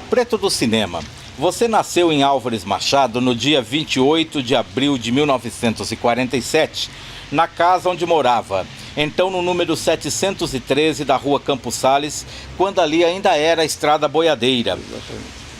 Preto do Cinema. Você nasceu em Álvares Machado no dia 28 de abril de 1947, na casa onde morava, então no número 713 da rua Campos Sales, quando ali ainda era a Estrada Boiadeira.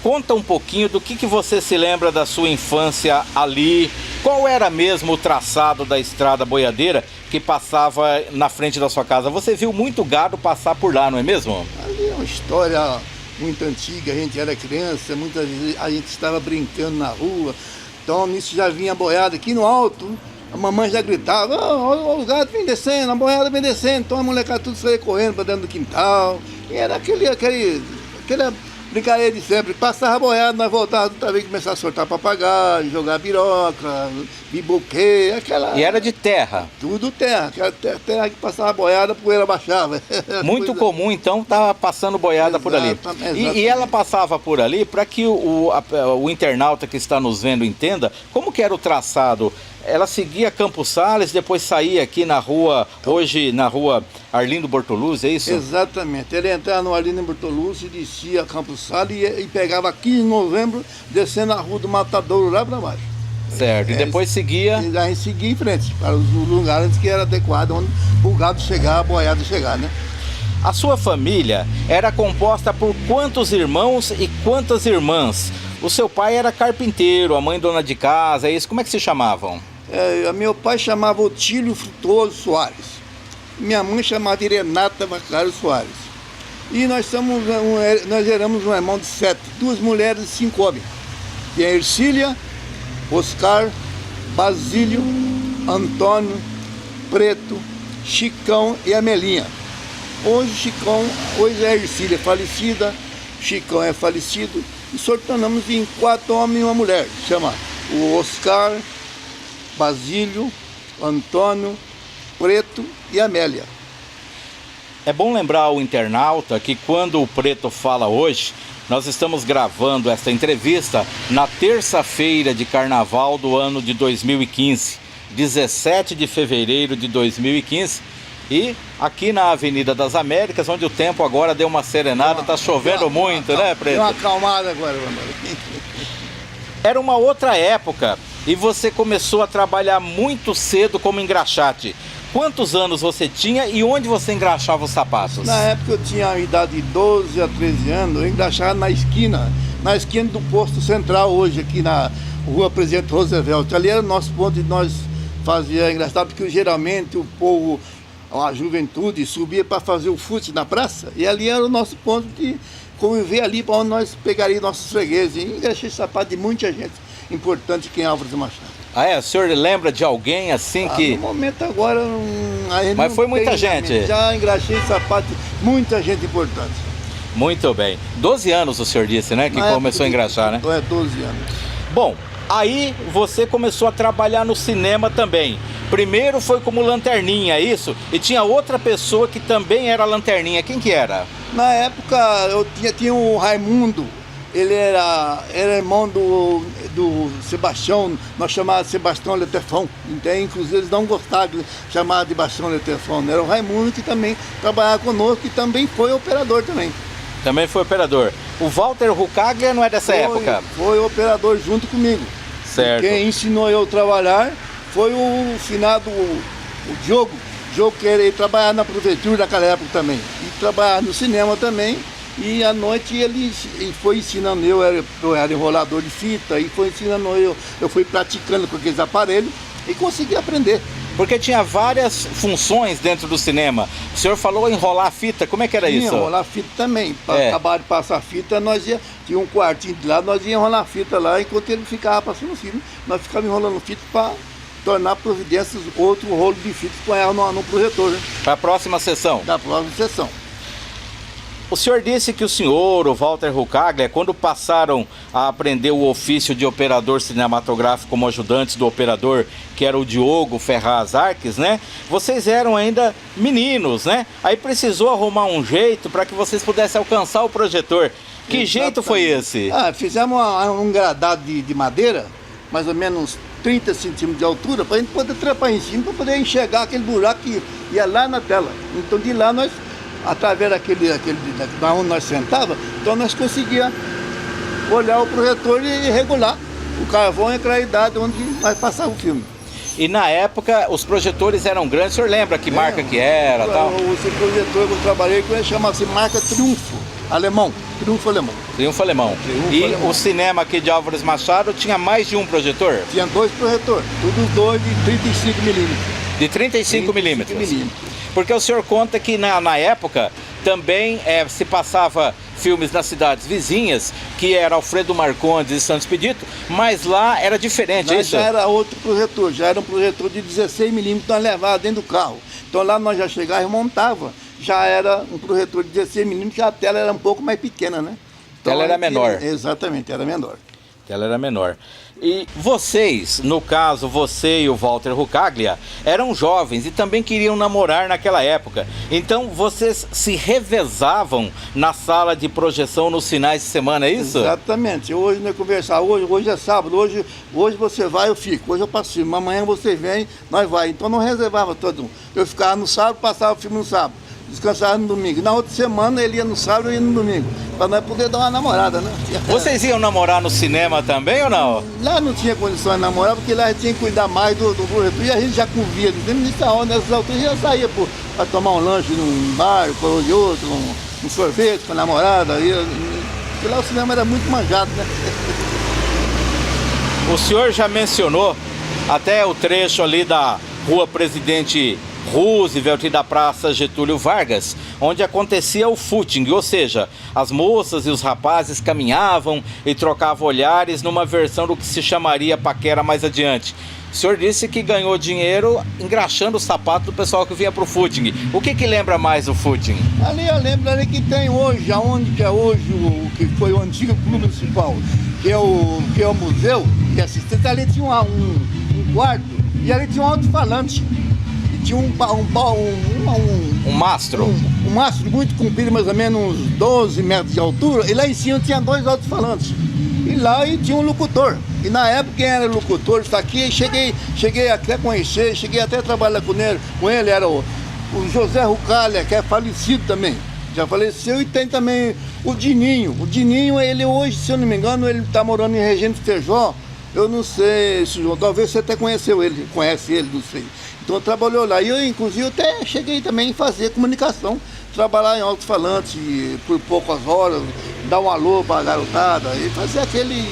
Conta um pouquinho do que você se lembra da sua infância ali. Qual era mesmo o traçado da Estrada Boiadeira que passava na frente da sua casa? Você viu muito gado passar por lá, não é mesmo? Ali é uma história muito antiga, a gente era criança, muitas vezes a gente estava brincando na rua, então nisso já vinha a boiada aqui no alto, a mamãe já gritava, o gado vem descendo, a boiada vem descendo, então a molecada tudo saía correndo para dentro do quintal, e era aquela brincadeira de sempre, passava a boiada, nós voltávamos outra vez, começava a soltar papagaio, jogar biroca, biboquê, aquela... E era de terra? Tudo terra, aquela terra que passava a boiada, a poeira baixava. Muito comum, então, estava passando boiada por ali. E ela passava por ali para que o internauta que está nos vendo entenda como que era o traçado. Ela seguia Campos Sales, depois saía aqui na rua, hoje na rua Arlindo Bortoluzzi, é isso? Exatamente. Ele entrava no Arlindo Bortoluzzi, descia Campos Sales e pegava 15 de novembro, descendo a rua do Matadouro lá para baixo. Certo, e depois seguia... E aí seguia em frente, para os lugares que era adequado, onde o gado chegar, a boiada chegar, né? A sua família era composta por quantos irmãos e quantas irmãs? O seu pai era carpinteiro, a mãe dona de casa, é isso? Como é que se chamavam? Meu pai chamava Otílio Frutuoso Soares. Minha mãe chamava Irenata Macário Soares. E nós éramos um irmão de 7, 2 mulheres e 5 homens. Tem a Ercília, Oscar, Basílio, Antônio, Preto, Chicão e Amelinha. Hoje a Ercília é falecida, Chicão é falecido, e sorteamos em 4 homens e uma mulher, chama o Oscar, Basílio, Antônio, Preto e Amélia. É bom lembrar ao internauta que quando o Preto fala hoje, nós estamos gravando esta entrevista na terça-feira de carnaval do ano de 2015, 17 de fevereiro de 2015, e aqui na Avenida das Américas, onde o tempo agora deu uma serenada, está chovendo muito, né, Preto? Deu uma acalmada agora, mano. Era uma outra época e você começou a trabalhar muito cedo como engraxate. Quantos anos você tinha e onde você engraxava os sapatos? Na época eu tinha a idade de 12 a 13 anos, eu engraxava na esquina do posto central hoje, aqui na rua Presidente Roosevelt. Ali era o nosso ponto de nós fazia engraxado, porque geralmente o povo, a juventude, subia para fazer o fute na praça, e ali era o nosso ponto de conviver ali, para onde nós pegaríamos nossos fregueses. E engraxei sapato de muita gente importante aqui em Álvares Machado. Ah, é? O senhor lembra de alguém assim que... No momento agora... Mas foi muita gente. Já engraxei sapato de muita gente importante. Muito bem. 12 anos o senhor disse, né? Que começou a engraxar, né? 12 anos. Bom, aí você começou a trabalhar no cinema também. Primeiro foi como lanterninha, é isso? E tinha outra pessoa que também era lanterninha. Quem que era? Na época eu tinha o Raimundo. Ele era irmão do Sebastião, nós chamávamos de Sebastião Letefão. Então, inclusive, eles não gostavam de chamar de Sebastião Letefão. Era o Raimundo que também trabalhava conosco e também foi operador também. Também foi operador. O Walter Rucaglia não é dessa época? Foi operador junto comigo. Certo. Quem ensinou eu a trabalhar foi o finado o Diogo. Diogo que ele trabalhava na prefeitura daquela época também. E trabalhava no cinema também. E à noite ele foi ensinando eu era enrolador de fita, e foi ensinando eu fui praticando com aqueles aparelhos e consegui aprender. Porque tinha várias funções dentro do cinema. O senhor falou enrolar fita, como é que era isso? Enrolar fita também. Para acabar de passar fita, tinha um quartinho de lá, nós íamos enrolar fita lá, enquanto ele ficava passando filme, nós ficávamos enrolando fita para tornar providências outro rolo de fita que ponhava no projetor. Né? Para a próxima sessão? Da próxima sessão. O senhor disse que o senhor, o Walter Rucaglia, quando passaram a aprender o ofício de operador cinematográfico como ajudantes do operador, que era o Diogo Ferraz Arques, né? Vocês eram ainda meninos, né? Aí precisou arrumar um jeito para que vocês pudessem alcançar o projetor. Que jeito foi esse? Fizemos um gradado de madeira, mais ou menos uns 30 centímetros de altura, para a gente poder trepar em cima, para poder enxergar aquele buraco que ia lá na tela. Então de lá nós, através da onde nós sentava, então nós conseguíamos olhar o projetor e regular o carvão e a claridade onde vai passar o filme. E na época os projetores eram grandes, o senhor lembra que marca que era tal? Esse projetor que eu trabalhei com ele chama-se marca Triunfo, alemão, Triunfo alemão. Triunfo alemão. E o cinema aqui de Álvares Machado tinha mais de um projetor? Tinha 2 projetores, todos dois de 35 milímetros. De 35 milímetros. Porque o senhor conta que na época também se passava filmes nas cidades vizinhas, que era Alfredo Marcondes e Santos Expedito, mas lá era diferente, é isso? Já era outro projetor, já era um projetor de 16 milímetros, nós levávamos dentro do carro. Então lá nós já chegávamos e montava, já era um projetor de 16 milímetros, que a tela era um pouco mais pequena, né? Então, ela era menor. Exatamente, era menor. Ela era menor. E vocês, no caso, você e o Walter Rucaglia, eram jovens e também queriam namorar naquela época. Então vocês se revezavam na sala de projeção nos finais de semana, é isso? Exatamente. Hoje nós conversamos, hoje é sábado, hoje você vai, eu fico. Hoje eu passo filme, amanhã você vem, nós vai. Então não reservava todo mundo. Eu ficava no sábado, passava o filme no sábado. Descansava no domingo. Na outra semana ele ia no sábado e ia no domingo. Para nós poder dar uma namorada, né? Vocês iam namorar no cinema também ou não? Lá não tinha condições de namorar, porque lá a gente tinha que cuidar mais do projetor. E a gente já convia, nessas alturas já saía para tomar um lanche num bar, ou de outro, um sorvete com a namorada. Porque lá o cinema era muito manjado, né? O senhor já mencionou até o trecho ali da Rua Presidente Roosevelt e da Praça Getúlio Vargas, onde acontecia o footing, ou seja, as moças e os rapazes caminhavam e trocavam olhares numa versão do que se chamaria paquera mais adiante. O senhor disse que ganhou dinheiro engraxando o sapato do pessoal que vinha pro footing. O que lembra mais o footing? Ali eu lembro ali que tem hoje, aonde que é hoje o que foi o antigo clube municipal, que é o museu de assistência. Ali tinha um quarto e ali tinha um alto-falante. Tinha um mastro? Um mastro muito comprido, mais ou menos uns 12 metros de altura, e lá em cima tinha 2 alto-falantes. E lá tinha um locutor. E na época quem era locutor está aqui, cheguei até a conhecer, cheguei até a trabalhar com ele era o José Rucaglia, que é falecido também. Já faleceu, e tem também o Dininho. O Dininho, ele hoje, se eu não me engano, ele está morando em Regente Feijó. Eu não sei, talvez você até conhece ele, não sei. Então trabalhou lá. E eu, inclusive, até cheguei também a fazer comunicação, trabalhar em alto-falante por poucas horas, dar um alô para a garotada e fazer aquele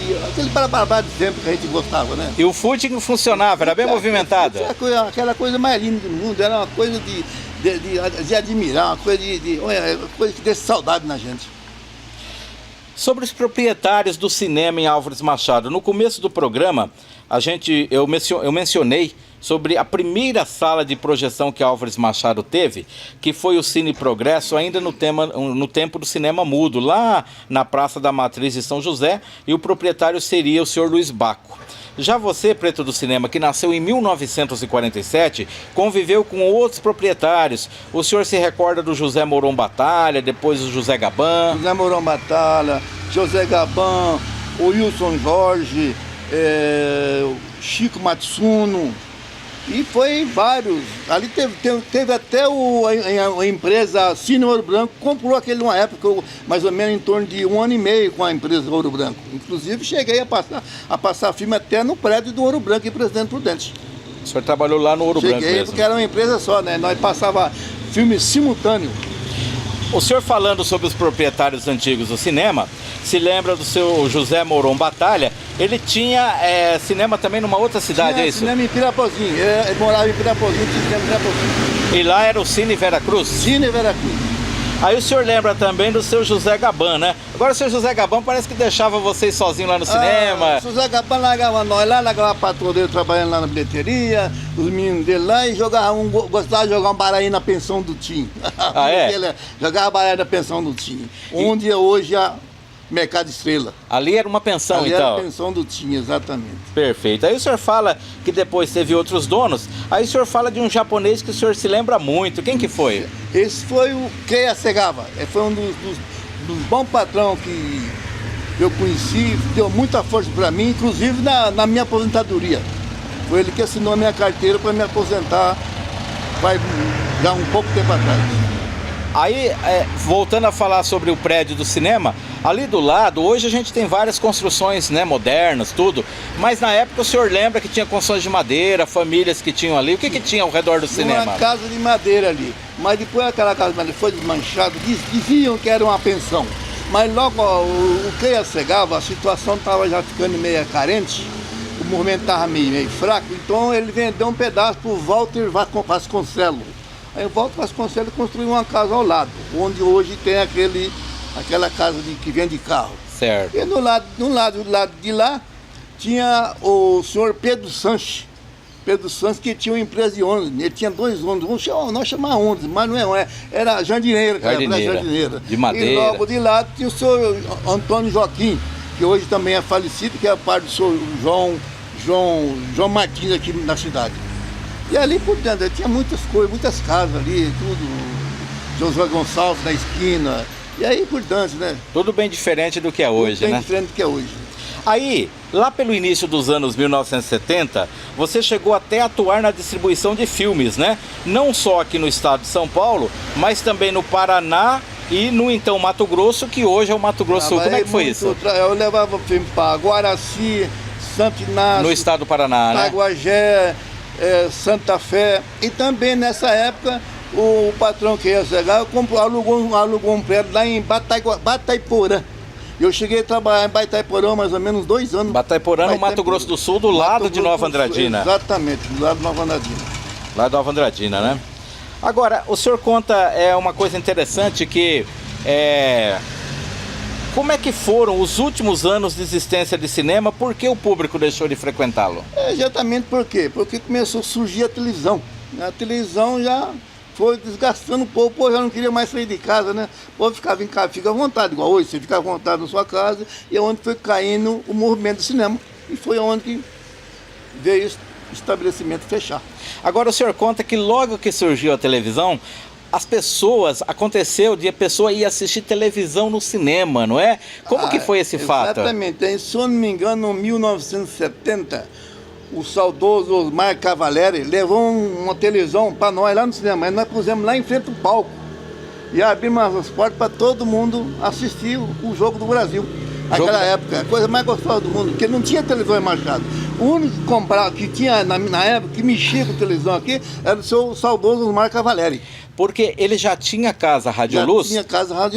barabá de sempre que a gente gostava, né? E o footing funcionava, era bem movimentado? Aquela coisa mais linda do mundo, era uma coisa de admirar, uma coisa coisa que deixa saudade na gente. Sobre os proprietários do cinema em Álvares Machado, no começo do programa, eu mencionei sobre a primeira sala de projeção que Álvares Machado teve, que foi o Cine Progresso, ainda no tempo do cinema mudo, lá na Praça da Matriz de São José, e o proprietário seria o senhor Luiz Baco. Já você, preto do cinema, que nasceu em 1947, conviveu com outros proprietários. O senhor se recorda do José Moron Batalha, depois do José Gaban? José Moron Batalha, José Gaban, o Wilson Jorge, Chico Matsuno, e foi vários. Ali teve até a empresa Cine Ouro Branco, comprou aquele numa época, mais ou menos em torno de 1 ano e meio com a empresa Ouro Branco. Inclusive cheguei a passar filme até no prédio do Ouro Branco em Presidente Prudente. O senhor trabalhou lá no Ouro Branco mesmo? Cheguei porque era uma empresa só, né? Nós passava filme simultâneo. O senhor, falando sobre os proprietários antigos do cinema, se lembra do seu José Moron Batalha? Ele tinha cinema também numa outra cidade, é isso? Cinema em Pirapozinho, ele morava em Pirapozinho, tinha cinema em Pirapozinho. E lá era o Cine Veracruz? Cine Veracruz. Aí o senhor lembra também do seu José Gaban, né? Agora o seu José Gaban parece que deixava vocês sozinhos lá no cinema. O José Gaban largava nós lá, largava a patroa dele trabalhando lá na bilheteria, os meninos dele lá, e gostava de jogar um baralho na pensão do Tim. Ah, é? Ele jogava baralho na pensão do Tim. Onde é hoje a Mercado Estrela. Ali era uma pensão, ali então? Ali era a pensão do Tim, exatamente. Perfeito. Aí o senhor fala que depois teve outros donos, aí o senhor fala de um japonês que o senhor se lembra muito. Quem que foi? Esse foi o Keia Segawa. Foi um dos bons patrões que eu conheci, deu muita força para mim, inclusive na minha aposentadoria. Foi ele que assinou a minha carteira para me aposentar, vai já um pouco tempo atrás. Aí, voltando a falar sobre o prédio do cinema, Ali do lado, hoje a gente tem várias construções, né, modernas, tudo. Mas na época o senhor lembra que tinha construções de madeira, famílias que tinham ali. O que tinha ao redor do cinema? Uma casa de madeira ali. Mas depois aquela casa de madeira foi desmanchada, diziam que era uma pensão. Mas logo o que ia cegava, a situação estava já ficando meio carente, o movimento estava meio fraco, então ele vendeu um pedaço para o Walter Vasconcelos. Aí o Walter Vasconcelos construiu uma casa ao lado, onde hoje tem aquela casa que vende carro. Certo. E do lado de lá tinha o senhor Pedro Sanches. Pedro Sanches, que tinha uma empresa de ônibus. Ele tinha 2 ônibus. Nós chamávamos ônibus, mas não era jardineira. Jardineira. De madeira. E logo de lá tinha o senhor Antônio Joaquim, que hoje também é falecido, que é a parte do senhor João Martins aqui na cidade. E ali por dentro tinha muitas coisas, muitas casas ali, tudo. Josué Gonçalves na esquina. E aí por dentro, né? Tudo bem diferente do que é hoje, né? Bem diferente do que é hoje. Aí, lá pelo início dos anos 1970, você chegou até a atuar na distribuição de filmes, né? Não só aqui no estado de São Paulo, mas também no Paraná e no então Mato Grosso, que hoje é o Mato Grosso Sul. Como é que foi isso? Eu levava filme para Guaraci, Santo Inácio, no estado do Paraná, né? Aguajé, Santa Fé. E também nessa época, o patrão que ia cegar alugou um prédio lá em Batayporã. Eu cheguei a trabalhar em Batayporã mais ou menos 2 anos. Batayporã, no Mato Grosso do Sul, do lado de Nova Andradina. Exatamente, do lado de Nova Andradina. Lá de Nova Andradina, né? Agora, o senhor conta uma coisa interessante que como é que foram os últimos anos de existência de cinema? Por que o público deixou de frequentá-lo? Exatamente por quê? Porque começou a surgir a televisão. A televisão já foi desgastando o povo, o povo já não queria mais sair de casa, né? O povo ficava em casa, fica à vontade, igual hoje, você fica à vontade na sua casa, e é onde foi caindo o movimento do cinema. E foi onde que veio o estabelecimento fechar. Agora o senhor conta que logo que surgiu a televisão, aconteceu de a pessoa ir assistir televisão no cinema, não é? Como que foi esse fato? Exatamente, se eu não me engano, em 1970, o saudoso Osmar Cavaleri levou uma televisão para nós lá no cinema, nós pusemos lá em frente ao palco e abrimos as portas para todo mundo assistir o jogo do Brasil. Naquela época, a coisa mais gostosa do mundo, porque não tinha televisão em Machado. O único que comprava, que tinha na época, que mexia com televisão aqui, era o seu saudoso Osmar Cavaleri. Porque ele já tinha casa Radioluz,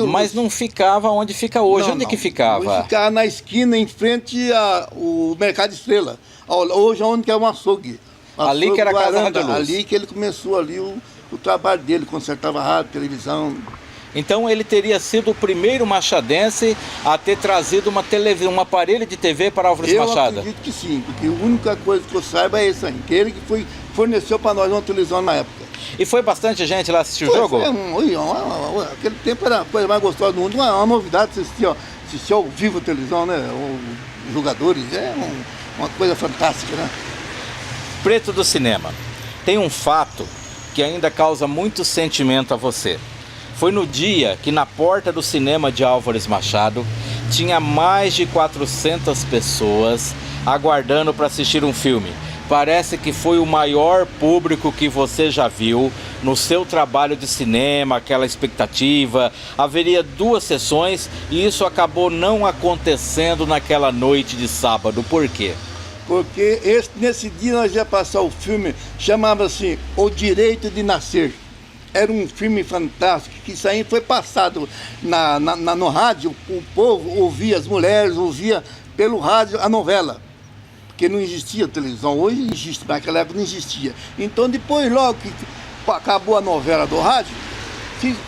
mas não ficava onde fica hoje. Onde que ficava? Ele ficava na esquina, em frente ao Mercado Estrela. Hoje onde que é um açougue. Ali que era a casa Radioluz. Ali que ele começou ali o trabalho dele, consertava rádio, televisão. Então ele teria sido o primeiro machadense a ter trazido uma televisão, um aparelho de TV para Álvares Machado. Eu acredito que sim, porque a única coisa que eu saiba é isso aí, que ele que forneceu para nós uma televisão na época. E foi bastante gente lá assistir o jogo? Aquele tempo era a coisa mais gostosa do mundo, uma novidade assistir ao vivo a televisão, né? Os jogadores, uma coisa fantástica, né? Preto do cinema, tem um fato que ainda causa muito sentimento a você. Foi no dia que na porta do cinema de Álvares Machado tinha mais de 400 pessoas aguardando para assistir um filme. Parece que foi o maior público que você já viu no seu trabalho de cinema, aquela expectativa. Haveria 2 sessões e isso acabou não acontecendo naquela noite de sábado. Por quê? Porque nesse dia nós ia passar o filme, chamava-se O Direito de Nascer. Era um filme fantástico, que isso aí foi passado no rádio, o povo ouvia, as mulheres ouvia pelo rádio a novela, porque não existia televisão, hoje existe, naquela época não existia. Então depois, logo que acabou a novela do rádio,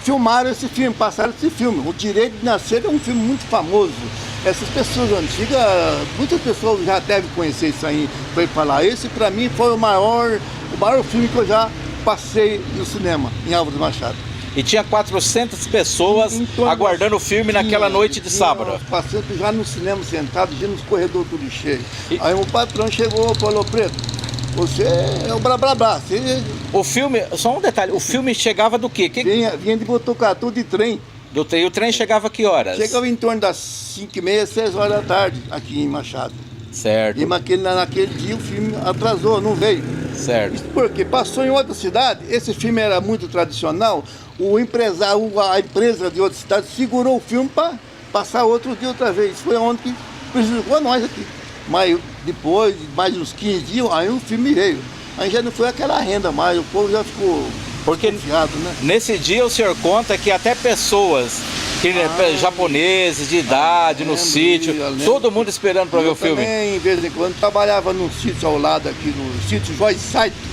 filmaram esse filme, passaram esse filme. O Direito de Nascer é um filme muito famoso. Essas pessoas antigas, muitas pessoas já devem conhecer isso aí, foi falar. Esse para mim foi o maior filme que eu já passei no cinema, em Álvares Machado. E tinha 400 pessoas aguardando o filme naquela noite de sábado. Passando já no cinema, sentado, já nos corredores tudo cheio. Aí o patrão chegou e falou: Preto, você é o blá blá blá. O filme, só um detalhe, o filme chegava do quê? Vinha de Botucatu de trem. E o trem chegava a que horas? Chegava em torno das 5h30, 6 horas da tarde, aqui em Machado. Certo. E naquele dia o filme atrasou, não veio. Certo. Isso porque passou em outra cidade, esse filme era muito tradicional, a empresa de outra cidade segurou o filme para passar outro dia outra vez. Foi onde que prejudicou nós aqui. Mas depois, mais uns 15 dias, aí o filme veio. Aí já não foi aquela renda mais, o povo já ficou desconfiado, né? Nesse dia o senhor conta que até pessoas japoneses de idade, no sítio, todo mundo esperando para ver o filme. Também, de vez em quando, trabalhava num sítio ao lado aqui, no sítio Joyce Saito.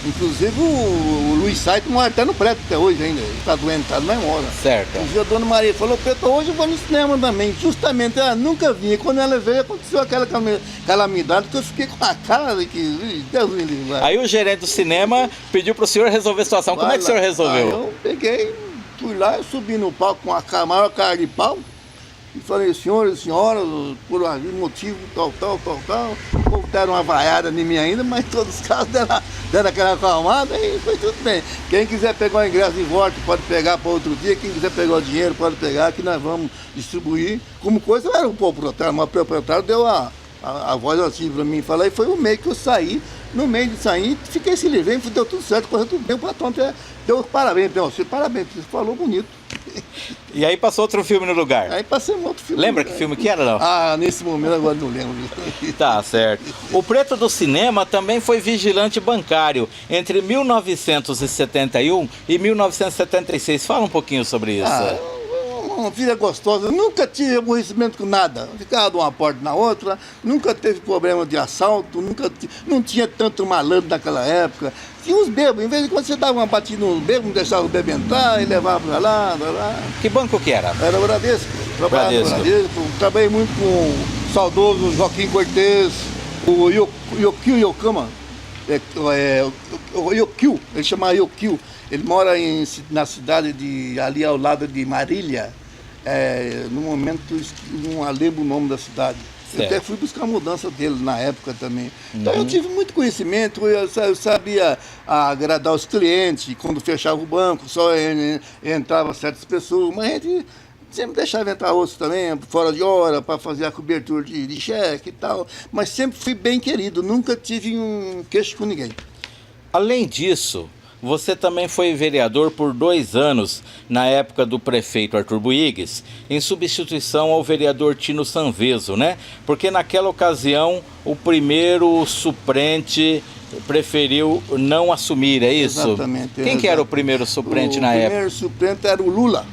Inclusive o Luiz Saito mora até no prédio até hoje ainda, ele está doentado, mas mora. Certo. Um dia a dona Maria falou, Preto, hoje eu vou no cinema também. Justamente, ela nunca vinha. Quando ela veio, aconteceu aquela calamidade que eu fiquei com a cara de que Deus me livre. Aí o gerente do cinema pediu para o senhor resolver a situação. Como é que o senhor resolveu? Aí eu peguei, fui lá, eu subi no palco com a maior cara de pau. E falei, senhores e senhoras, por algum motivo, tal. O povo deram uma vaiada em mim ainda, mas em todos os casos deram aquela acalmada e foi tudo bem. Quem quiser pegar o ingresso de volta pode pegar para outro dia, quem quiser pegar o dinheiro pode pegar, que nós vamos distribuir. Como coisa, era um proprietário, mas o proprietário deu a voz assim para mim, falei, foi o meio que eu saí. No meio de sair, fiquei se livrando, deu tudo certo, correu tudo bem, o patrão deu parabéns para você, parabéns, você falou bonito. E aí passou outro filme no lugar? Aí passei um outro filme. Lembra que filme que era, não? Ah, nesse momento agora não lembro. Tá, certo. O Preto do Cinema também foi vigilante bancário entre 1971 e 1976. Fala um pouquinho sobre isso. Uma vida gostosa, nunca tive aborrecimento com nada, ficava de uma porta na outra, nunca teve problema de assalto, não tinha tanto malandro naquela época. Tinha uns bêbados, em vez de quando você dava uma batida nos bêbados, não deixava o bêbado entrar e levava pra lá. Que banco que era? Era o Bradesco. Trabalhava no Bradesco. Trabalhei muito com o saudoso Joaquim Cortez, o Yokio Yokama, o Yokio, ele chamava Yokio. Ele mora na cidade ali ao lado de Marília. No momento não lembro o nome da cidade. Eu até fui buscar a mudança dele na época também. Então eu tive muito conhecimento, eu sabia agradar os clientes, quando fechava o banco, só entrava certas pessoas, mas a gente sempre deixava entrar outros também, fora de hora, para fazer a cobertura de cheque e tal. Mas sempre fui bem querido, nunca tive um queixo com ninguém. Além disso, você também foi vereador por 2 anos, na época do prefeito Arthur Buigues, em substituição ao vereador Tino Sanvezo, né? Porque naquela ocasião o primeiro suplente preferiu não assumir, é isso? Exatamente. Quem que era o primeiro suplente na época? O primeiro suplente era o Lula.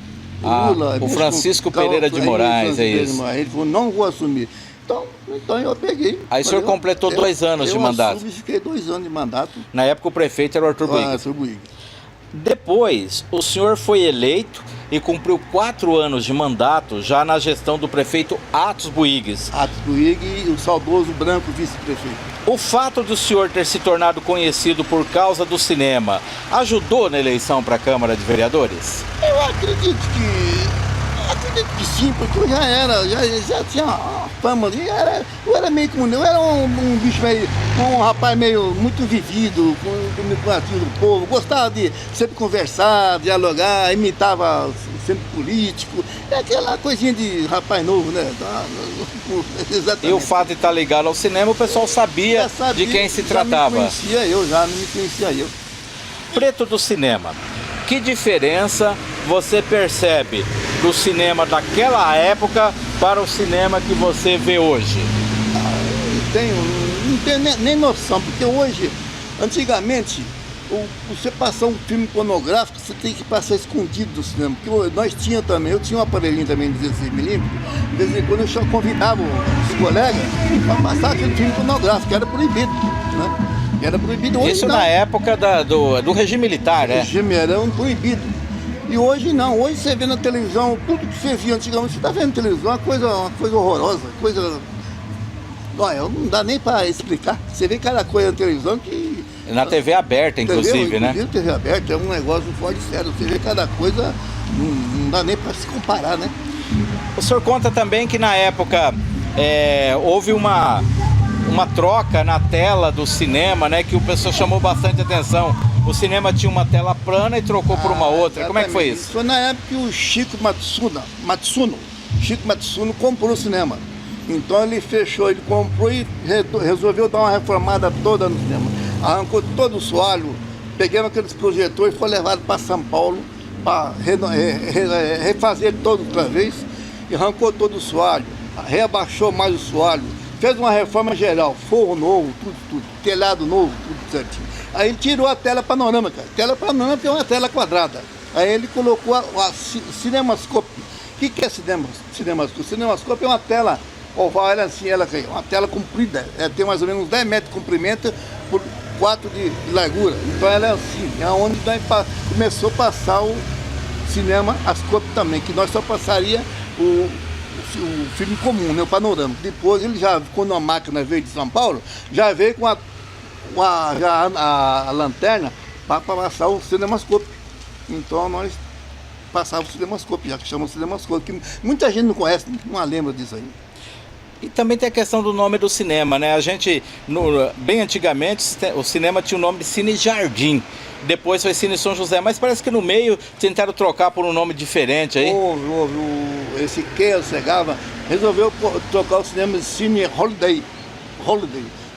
O Francisco Pereira de Moraes, é isso? Ele falou, não vou assumir. Então eu peguei. Aí o senhor completou 2 anos de mandato? Eu fiquei 2 anos de mandato. Na época o prefeito era o Arthur Buigues. Depois, o senhor foi eleito e cumpriu 4 anos de mandato já na gestão do prefeito Atos Buigues. Atos Buigues e o saudoso branco vice-prefeito. O fato do senhor ter se tornado conhecido por causa do cinema ajudou na eleição para a Câmara de Vereadores? Eu acredito que sim, porque eu já tinha uma fama ali, eu era meio como eu era um bicho meio, um rapaz meio muito vivido, com a do povo, gostava de sempre conversar, dialogar, imitava sempre político, aquela coisinha de rapaz novo, né? Exatamente. E o fato de estar ligado ao cinema, o pessoal sabia de quem se tratava. Não me conhecia eu. Preto do Cinema, que diferença você percebe do cinema daquela época para o cinema que você vê hoje? Não tenho nem noção, porque hoje, antigamente, você passar um filme pornográfico, você tem que passar escondido do cinema. Porque nós tínhamos também, eu tinha um aparelhinho também de 16mm, de vez em quando eu só convidava os colegas para passar aquele filme pornográfico, que era proibido, né? Era proibido. Hoje, isso não. Na época do regime militar, né? O regime era proibido. E hoje não, hoje você vê na televisão, tudo que você via antigamente, você está vendo na televisão, uma coisa horrorosa, Olha, não dá nem para explicar. Você vê cada coisa na televisão que... Na TV aberta, inclusive, né? TV aberta é um negócio fora de sério, você vê cada coisa, não dá nem para se comparar, né? O senhor conta também que na época houve uma troca na tela do cinema, né? Que o pessoal chamou bastante atenção. O cinema tinha uma tela plana e trocou por uma outra. Como é que foi isso? Foi na época que o Chico Matsuno comprou o cinema. Então ele fechou, ele comprou e resolveu dar uma reformada toda no cinema. Arrancou todo o soalho, pegamos aqueles projetores e foi levado para São Paulo para refazer todo outra vez. e arrancou todo o soalho, reabaixou mais o soalho, fez uma reforma geral, forro novo, tudo, telhado novo, tudo certinho. Aí ele tirou a tela panorâmica, tela panorâmica é uma tela quadrada. Aí ele colocou a cinemascope. O que é cinemascope? Cinemascope é uma tela oval, ela assim, ela é uma tela comprida, tem mais ou menos 10 metros de comprimento por 4 de largura. Então ela é assim, é onde nós começou a passar o cinemascope também, que nós só passaria o filme comum, né, o panorâmico. Depois ele já, quando a máquina veio de São Paulo, já veio com a lanterna para passar o cinemascope. Então nós passávamos o cinemascope, já que chama cinemascope, que muita gente não conhece, não lembra disso aí. E também tem a questão do nome do cinema, né? A gente, bem antigamente, o cinema tinha o nome de Cine Jardim. Depois foi Cine São José, mas parece que no meio tentaram trocar por um nome diferente aí. Esse Keia Segava resolveu trocar o cinema de Cine Holiday.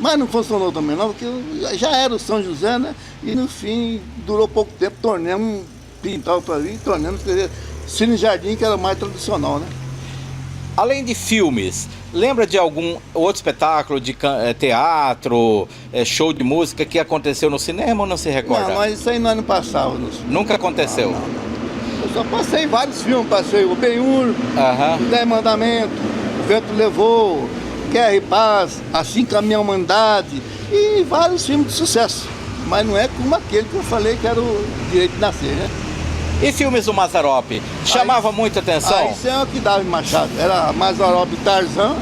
Mas não funcionou também não, porque já era o São José, né? E no fim, durou pouco tempo, tornamos pintar para ali, tornamos Cine Jardim, que era mais tradicional, né? Além de filmes, lembra de algum outro espetáculo de teatro, show de música que aconteceu no cinema ou não se recorda? Não, mas isso aí nós não passávamos. Nunca aconteceu? Não. Eu só passei vários filmes, passei o Ben-Hur, Os 10 Mandamentos, O Vento Levou, Guerra e Paz, Assim Caminha a Humanidade e vários filmes de sucesso. Mas não é como aquele que eu falei que era o Direito de Nascer, né? E filmes do Mazzaropi? Chamava muita atenção? Isso é o que dava em Machado. Era Mazzaropi e Tarzan.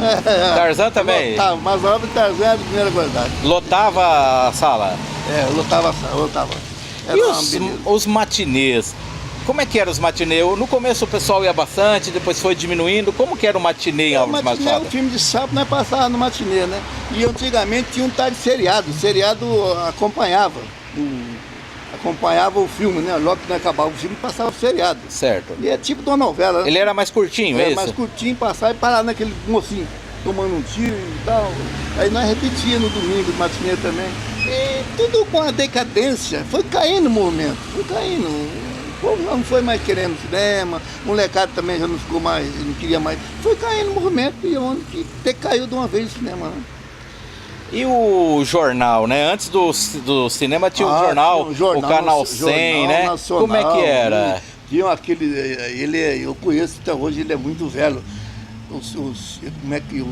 Tarzan também? Lotava. Mazzaropi e Tarzan era a primeira qualidade. Lotava a sala? Lotava. E os matinês? Como é que eram os matinês? No começo o pessoal ia bastante, depois foi diminuindo. Como que era o matinê em Álvares Machado? O filme de sábado nós passava no matinê, né? E antigamente tinha um tal de seriado. O seriado acompanhava o filme, né? Logo que não acabava o filme, passava o seriado. Certo. E é tipo de uma novela. Ele era mais curtinho, é isso? Mais curtinho, passar e parar naquele mocinho, tomando um tiro e tal. Aí nós repetia no domingo, matinê também. E tudo com a decadência, foi caindo o movimento, foi caindo. O povo não foi mais querendo cinema, o molecado também já não ficou mais, não queria mais. Foi caindo o movimento e onde que decaiu de uma vez o cinema, né? E o jornal, né? Antes do cinema tinha o jornal, o Canal 100, né? Nacional, como é que era? Tinha aquele, eu conheço até hoje, ele é muito velho. Como é que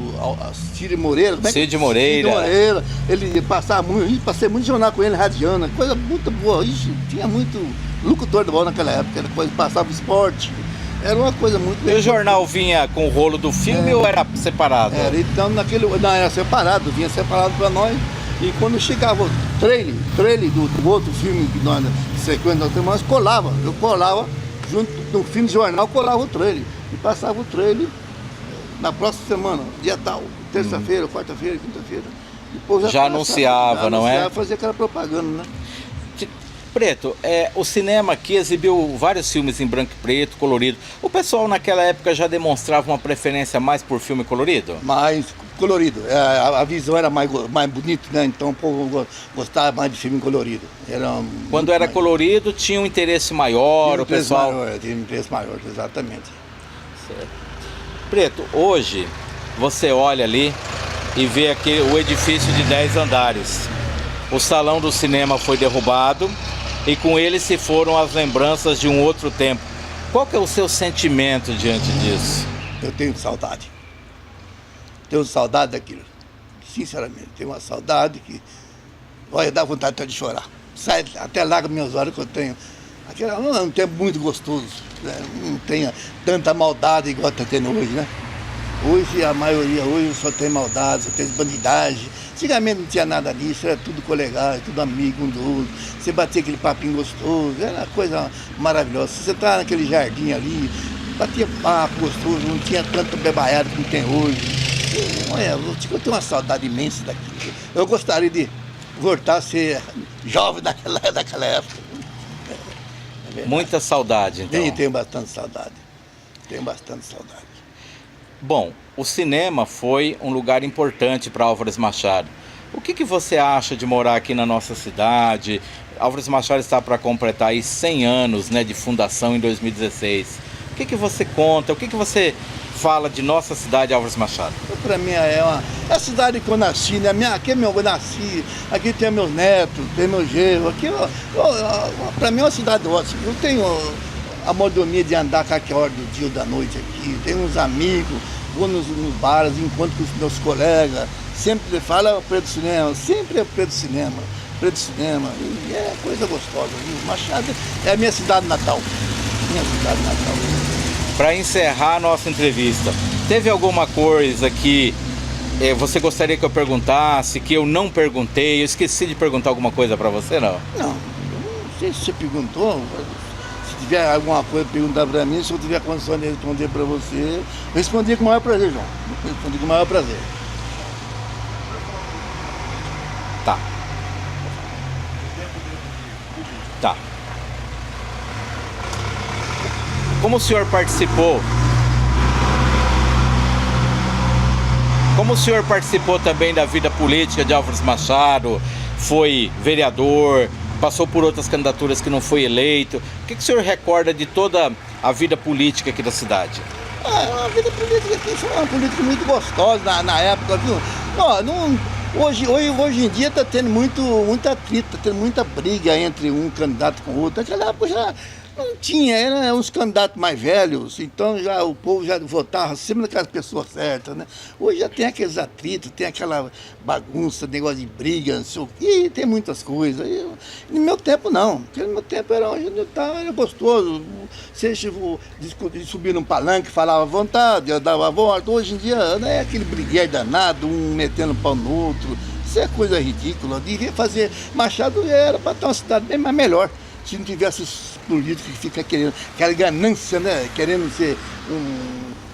Cid Moreira? Cid Moreira. Ele passava muito, passei muito jornal com ele, Radiana, coisa muito boa. Ixi, tinha muito locutor de bola naquela época, depois passava esporte. Era uma coisa muito... E o jornal vinha com o rolo do filme ou era separado? Então era separado, vinha separado para nós. E quando chegava o trailer do outro filme que nós, sequência nós colava. Eu colava, junto no fim do jornal, colava o trailer. E passava o trailer na próxima semana, dia tal, terça-feira, quarta-feira, quinta-feira. Depois já anunciava, não é? Fazia aquela propaganda, né? Preto, o cinema aqui exibiu vários filmes em branco e preto, colorido. O pessoal naquela época já demonstrava uma preferência mais por filme colorido? Mais colorido. A visão era mais bonita, né? Então o povo gostava mais de filme colorido. Quando era colorido, tinha um interesse maior, o pessoal... Tinha um interesse maior, exatamente. Certo. Preto, hoje você olha ali e vê aqui o edifício de 10 andares. O salão do cinema foi derrubado e com ele se foram as lembranças de um outro tempo. Qual que é o seu sentimento diante disso? Eu tenho saudade. Tenho saudade daquilo. Sinceramente, tenho uma saudade que... Olha, dá vontade até de chorar. Sai até lágrimas meus olhos que eu tenho. Aquilo é um tempo muito gostoso. Né? Não tem tanta maldade igual está tendo hoje, né? Hoje a maioria só tem maldade, só tem bandidagem. Antigamente não tinha nada disso, era tudo colegal, tudo amigo um do outro. Você batia aquele papinho gostoso, era uma coisa maravilhosa. Você entrava naquele jardim ali, batia papo gostoso, não tinha tanta bebaiada como tem hoje. Olha, eu tenho uma saudade imensa daquilo. Eu gostaria de voltar a ser jovem daquela época. Muita saudade, então. Tenho bastante saudade. Tenho bastante saudade. Bom, o cinema foi um lugar importante para Álvares Machado. O que você acha de morar aqui na nossa cidade? Álvares Machado está para completar aí 100 anos, né, de fundação em 2016. O que você conta? O que você fala de nossa cidade, Álvares Machado? Para mim é a cidade que eu nasci, né? Aqui eu nasci, aqui tem meus netos, tem meu genro, aqui para mim é uma cidade ótima. Eu tenho a mordomia de andar a qualquer hora do dia ou da noite aqui, tenho uns amigos, vou nos bares, encontro com os meus colegas, sempre fala Preto Cinema, sempre é Preto Cinema, e é coisa gostosa. Viu? Machado é a minha cidade natal, Para encerrar a nossa entrevista, teve alguma coisa que você gostaria que eu perguntasse, que eu não perguntei? Eu esqueci de perguntar alguma coisa para você, não? Não sei se você perguntou. Se tiver alguma coisa para perguntar para mim, se eu tiver condição de responder para você, eu respondi com o maior prazer, João. Respondi com o maior prazer. Tá. Como o senhor participou? Como o senhor participou também da vida política de Álvares Machado, foi vereador, passou por outras candidaturas que não foi eleito, o que o senhor recorda de toda a vida política aqui da cidade? A vida política aqui foi uma política muito gostosa na época, viu? Hoje em dia está tendo muita atrito, está tendo muita briga entre um candidato com o outro. Naquela época já não tinha, eram uns candidatos mais velhos, então já o povo já votava sempre naquelas pessoas certas, né? Hoje já tem aqueles atritos, tem aquela bagunça, negócio de briga, não sei o quê, e tem muitas coisas. No meu tempo não, porque no meu tempo era gostoso. Você subia num palanque, falava à vontade, eu dava a volta. Hoje em dia não é aquele brigueiro danado, um metendo pau no outro. Isso é coisa ridícula. Devia fazer. Machado era para estar uma cidade bem mais melhor. Se não tivesse os políticos que ficam querendo, aquela ganância, né? Querendo ser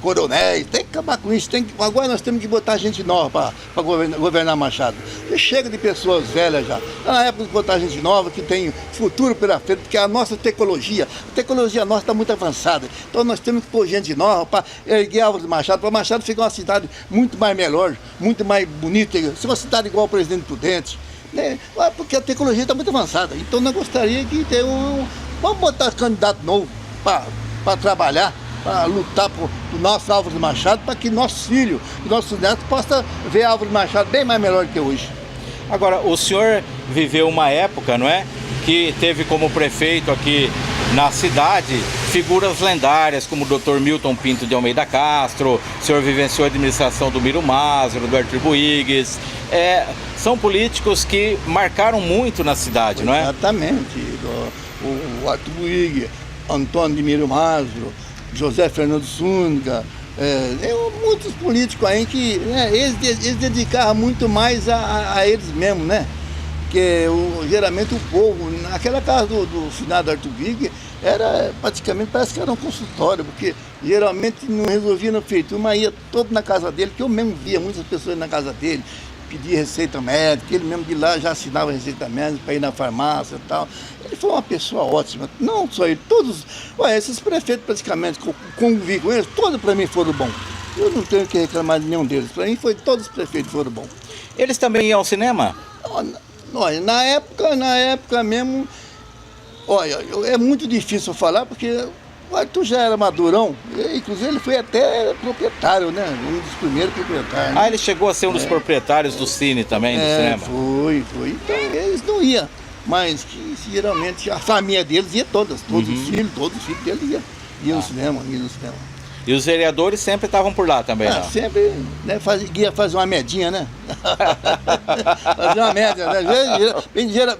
coronéis, tem que acabar com isso. Agora nós temos que botar gente nova para governar Machado. E chega de pessoas velhas já. Na época de botar gente nova, que tem futuro pela frente, porque a nossa a tecnologia nossa está muito avançada. Então nós temos que pôr gente nova para erguer Álvares Machado, para Machado ficar uma cidade muito mais melhor, muito mais bonita, ser uma cidade igual ao Presidente Prudente. Né? Porque a tecnologia está muito avançada. Então nós gostaríamos de ter vamos botar candidato novo para trabalhar, para lutar por nosso Álvares Machado, para que nossos filhos, nossos netos possam ver Álvares Machado bem mais melhor que hoje. Agora, o senhor viveu uma época, não é? Que teve como prefeito aqui na cidade figuras lendárias como o Dr. Milton Pinto de Almeida Castro, o senhor vivenciou a administração do Miro Mazaro, do Arthur Buigues. São políticos que marcaram muito na cidade, não é? Exatamente. O Arthur Buigues, Antônio de Miro Mazaro, José Fernando Súndiga, muitos políticos aí que eles dedicavam muito mais a eles mesmos, né? Porque geralmente o povo, naquela casa do finado Arthur Buigues, era praticamente, parece que era um consultório, porque geralmente não resolvia na prefeitura, mas ia todo na casa dele, que eu mesmo via muitas pessoas na casa dele, pedia receita médica, ele mesmo de lá já assinava receita médica para ir na farmácia e tal. Ele foi uma pessoa ótima, não só ele, todos, esses prefeitos praticamente, que eu convivi com eles, todos para mim foram bons. Eu não tenho que reclamar de nenhum deles, para mim todos os prefeitos foram bons. Eles também iam ao cinema? Olha, na época mesmo, é muito difícil falar, porque o Arthur já era madurão, inclusive ele foi até proprietário, né? Um dos primeiros proprietários. Ele chegou a ser um dos proprietários do cine também, do cinema? Foi. Então eles não iam, mas que geralmente a família deles ia todos os filhos deles iam no cinema, E os vereadores sempre estavam por lá também, não? Sempre, né, ia fazer uma medinha, né? Fazer uma média, né?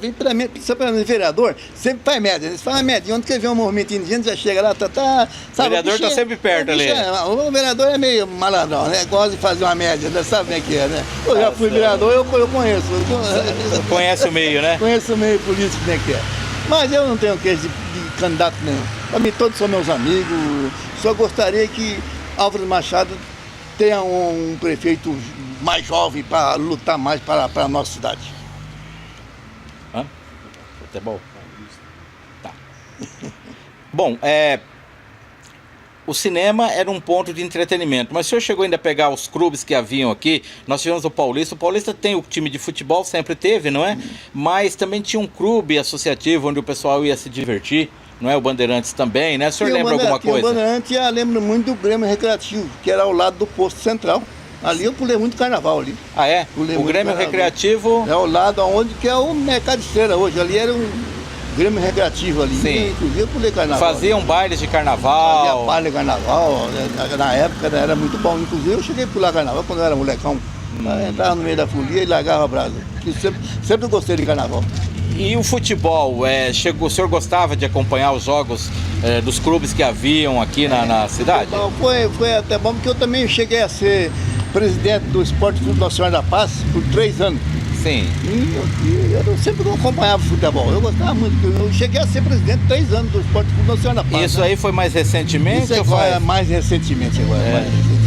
Vem pra mim, principalmente vereador, sempre faz média. Eles fazem uma média, onde quer ver um movimentinho de gente, já chega lá, o vereador está sempre perto ali. O vereador é meio malandrão, né? Gosta de fazer uma média, né? Sabe como é que é, né? Eu já fui vereador, eu conheço. Conhece o meio, né? Conheço o meio político, como é que é. Mas eu não tenho queixa de candidato nenhum. Para mim, todos são meus amigos. Só gostaria que Álvares Machado tenha um prefeito mais jovem para lutar mais para a nossa cidade. Futebol? Tá. Bom, o cinema era um ponto de entretenimento, mas o senhor chegou ainda a pegar os clubes que haviam aqui. Nós tivemos o Paulista tem o time de futebol, sempre teve, não é? Mas também tinha um clube associativo onde o pessoal ia se divertir. não é? O Bandeirantes também, né? O senhor lembra alguma coisa? O Bandeirantes, eu lembro muito do Grêmio Recreativo, que era ao lado do posto central. Ali eu pulei muito carnaval ali. Ah, é? Pulei o Grêmio carnaval. Recreativo... É ao lado onde que é o Mercado de Feira hoje. Ali era um Grêmio Recreativo ali. Sim. Inclusive eu pulei carnaval. Faziam bailes de carnaval. Fazia baile de carnaval. Na época era muito bom. Inclusive eu cheguei a pular carnaval quando eu era molecão. Entrava no meio da folia e largava a brasa. Sempre gostei de carnaval. E o futebol, o senhor gostava de acompanhar os jogos dos clubes que haviam aqui na cidade? Então, foi até bom, porque eu também cheguei a ser presidente do Esporte Clube Nossa Senhora da Paz por 3 anos. Sim. E eu sempre acompanhava futebol, eu gostava muito. Eu cheguei a ser presidente 3 anos do Esporte Clube Nossa Senhora da Paz. Isso aí foi mais recentemente? Isso agora é mais recentemente agora. Mais recentemente.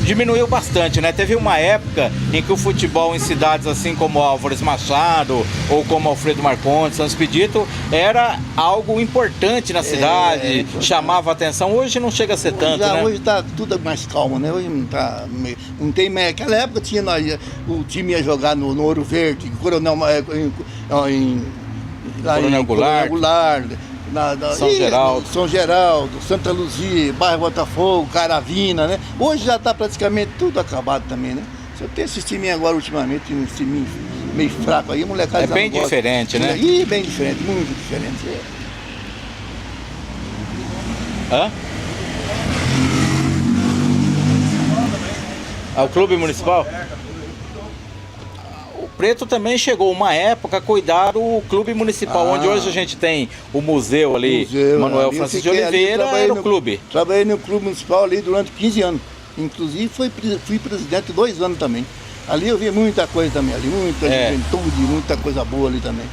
Diminuiu bastante, né? Teve uma época em que o futebol em cidades assim como Álvares Machado ou como Alfredo Marcondes, São Expedito, era algo importante na cidade, chamava a atenção. Hoje não chega a ser tanto, né? Hoje tá tudo mais calmo, né? Hoje não tem mais. Naquela época tinha o time ia jogar no Ouro Verde, Coronel Goulart, São Geraldo, Santa Luzia, Bairro Botafogo, Caravina, né? Hoje já está praticamente tudo acabado também, né? Se eu tenho esses timinhos agora ultimamente, um time meio fraco aí, molecada. É bem diferente, né? Ih, bem diferente, muito diferente. Hã? O Clube Municipal? O Preto também chegou uma época a cuidar do Clube Municipal, onde hoje a gente tem o museu ali, Manuel Francisco de Oliveira, era o clube. Trabalhei no Clube Municipal ali durante 15 anos. Inclusive fui presidente 2 anos também. Ali eu vi muita coisa também, ali muita juventude, muita coisa boa ali também.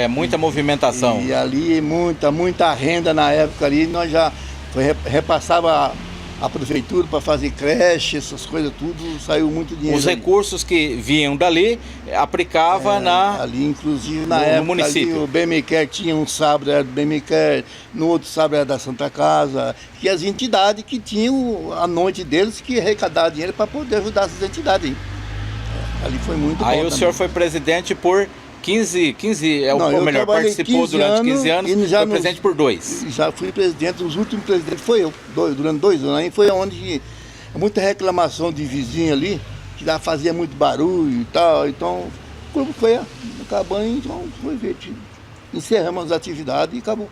Muita movimentação. E ali muita renda na época ali, nós já repassava a prefeitura para fazer creche, essas coisas tudo, saiu muito dinheiro. Os recursos que vinham dali aplicava ali, inclusive na época, no município. Ali, o BMQR tinha um sabre, era do BMQR, no outro sabre era da Santa Casa, que as entidades que tinham a noite deles que arrecadavam dinheiro para poder ajudar essas entidades aí. Ali foi muito bom. Aí o senhor foi presidente por 15 participou durante 15 anos e foi presidente por 2. Já fui presidente, os últimos presidentes foi eu, durante 2 anos. Aí foi onde muita reclamação de vizinho ali, que já fazia muito barulho e tal. Então o clube foi acabando, então foi ver. Encerramos as atividades e acabou.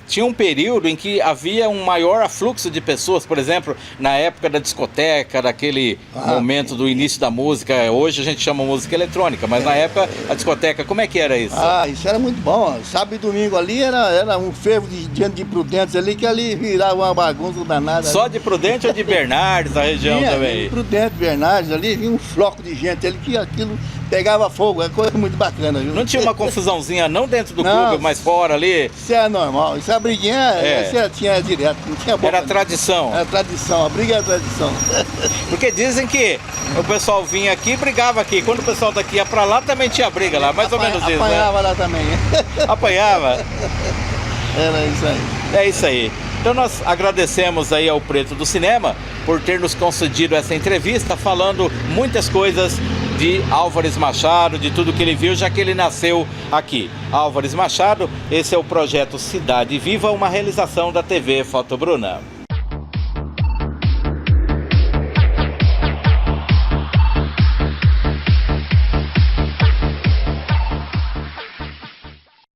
Tinha um período em que havia um maior afluxo de pessoas, por exemplo, na época da discoteca, daquele momento do início da música. Hoje a gente chama música eletrônica, mas na época a discoteca, como é que era isso? Isso era muito bom. Sábado e domingo ali era um fervo diante de Prudentes ali, que ali virava uma bagunça danada. Só de Prudente ou de Bernardes, a região também? Prudente, Bernardes, ali vinha um floco de gente ali que aquilo pegava fogo, é coisa muito bacana. Viu? Não tinha uma confusãozinha não dentro do clube, mas fora ali? Isso é normal, isso é a briguinha, você tinha direto, não tinha boca. Era tradição. Era tradição, a briga é tradição. Porque dizem que o pessoal vinha aqui e brigava aqui. Quando o pessoal daqui ia pra lá, também tinha briga lá, mais ou menos isso, né? Apanhava lá também. Apanhava? Era isso aí. É isso aí. Então nós agradecemos aí ao Preto do Cinema por ter nos concedido essa entrevista, falando muitas coisas de Álvares Machado, de tudo que ele viu, já que ele nasceu aqui. Álvares Machado, esse é o projeto Cidade Viva, uma realização da TV Foto Bruna.